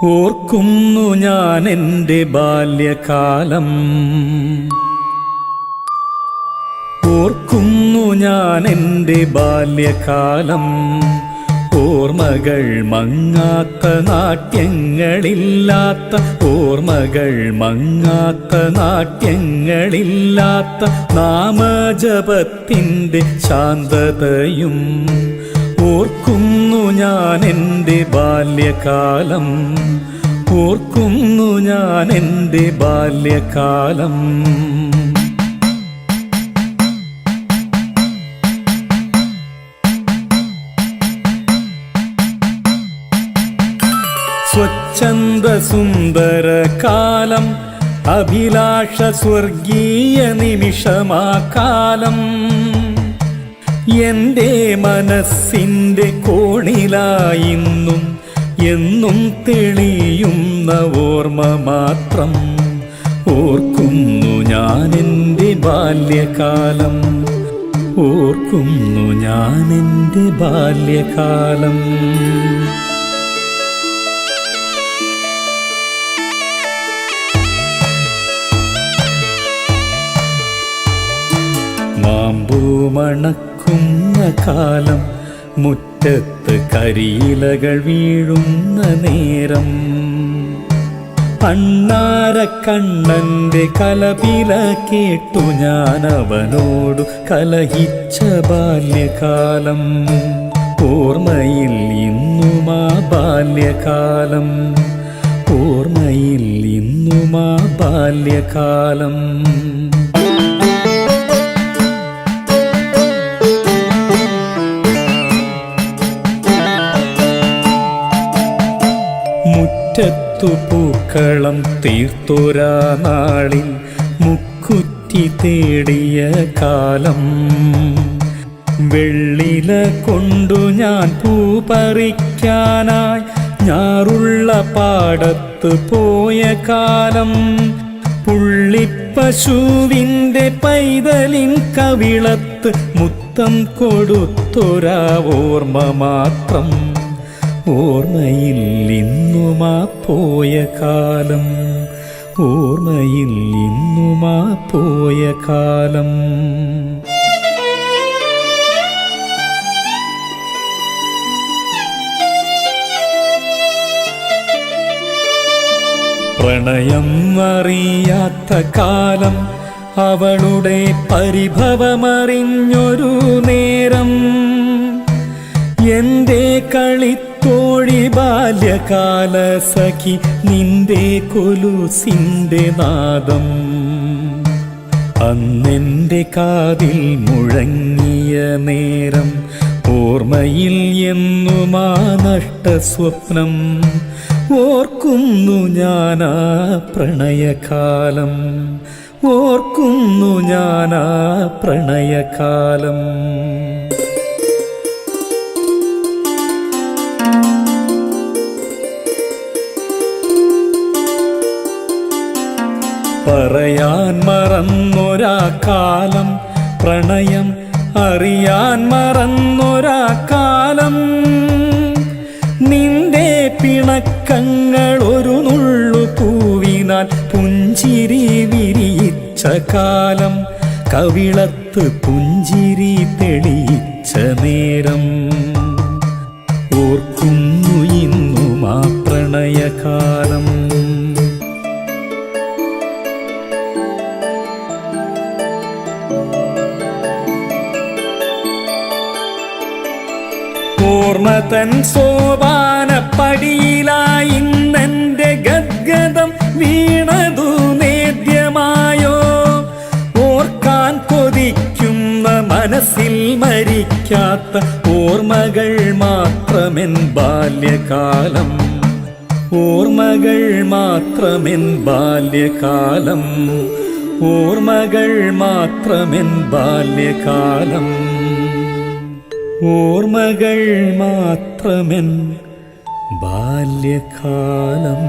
ഓർക്കുന്നു ഞാൻ എൻ്റെ ബാല്യകാലം, ഓർക്കുന്നു ഞാൻ എൻ്റെ ബാല്യകാലം. ഓർമ്മകൾ മങ്ങാത്ത നാട്യങ്ങളില്ലാത്ത, ഓർമ്മകൾ മങ്ങാത്ത നാട്യങ്ങളില്ലാത്ത നാമജപത്തിൻ്റെ ശാന്തതയും. ഓർക്കുന്നു ഞാൻ എൻ്റെ ബാല്യകാലം, ഓർക്കുന്നു ഞാൻ എൻ്റെ ബാല്യകാലം. സ്വച്ഛന്ദ സുന്ദര കാലം, അഭിലാഷ സ്വർഗീയ നിമിഷമാ കാലം. എൻ്റെ മനസ്സിൻ്റെ കോണിലായിന്നും എന്നും തെളിയുന്ന ഓർമ്മ മാത്രം. ഓർക്കുന്നു ഞാൻ എൻ്റെ ബാല്യകാലം, ഓർക്കുന്നു ഞാൻ എൻ്റെ ബാല്യകാലം. മാമ്പൂ മണക്കുന്ന കാലം, മുറ്റത്ത് കരിയിലകൾ വീഴുന്ന നേരം. അണ്ണാരക്കണ്ണൻ്റെ കലപില കേട്ടു ഞാൻ അവനോടു കലഹിച്ച ബാല്യകാലം. ഓർമ്മയിൽ ഇന്നുമാ ബാല്യകാലം, ഓർമ്മയിൽ ഇന്നുമാ ബാല്യകാലം. മുറ്റത്തു പൂക്കളം തീർത്തൊരാ നാളിൽ മുക്കുറ്റി തേടിയ കാലം. വെള്ളില കൊണ്ടു ഞാൻ പൂ പറിക്കാനായി ഞാറുള്ള പാടത്ത് പോയ കാലം. പുള്ളിപ്പശുവിൻ്റെ പൈതലിൻ കവിളത്ത് മുത്തം കൊടുത്തൊരാ ഓർമ്മ മാത്രം. ഓർമ്മയിൽ ഇന്നുമാ പോയ കാലം, ഓർമ്മയിൽ ഇന്നുമാ പോയ കാലം. പ്രണയം അറിയാത്ത കാലം, അവളുടെ പരിഭവമറിഞ്ഞൊരു നേരം. എൻ്റെ കളിത്തോഴി ബാല്യകാല സഖി, നിന്റെ കൊലുസിൻ്റെ നാദം അന്നെൻ്റെ കാതിൽ മുഴങ്ങിയ നേരം. ഓർമ്മയിൽ എന്നുമാ നഷ്ടസ്വപ്നം. ഓർക്കുന്നു ഞാനാ പ്രണയകാലം, ഓർക്കുന്നു ഞാനാ പ്രണയകാലം. പറയാൻ മറന്നൊരാ കാലം, പ്രണയം അറിയാൻ മറന്നൊരാ കാലം. നിന്റെ പിണക്കങ്ങൾ ഒരു നുള്ളു പൂവിനാൽ പുഞ്ചിരി വിരിയിച്ച കാലം. കവിളത്ത് പുഞ്ചിരി തെളിയിച്ച നേരം. ഓർക്കുന്നു ഇന്നും ആ പ്രണയകാലം. ഓർമ്മ തൻ സോപാനപ്പടിയിലായി ഇന്നെൻ്റെ ഗദ്ഗതം വീണതു നേദ്യമായോ. ഓർക്കാൻ കൊതിക്കുന്ന മനസ്സിൽ മരിക്കാത്ത ഓർമ്മകൾ മാത്രമെൻ ബാല്യകാലം, ഓർമ്മകൾ മാത്രമെൻ ബാല്യകാലം, ഓർമ്മകൾ മാത്രമെൻ ബാല്യകാലം, ഓർമ്മകൾ മാത്രമെൻ ബാല്യകാലം.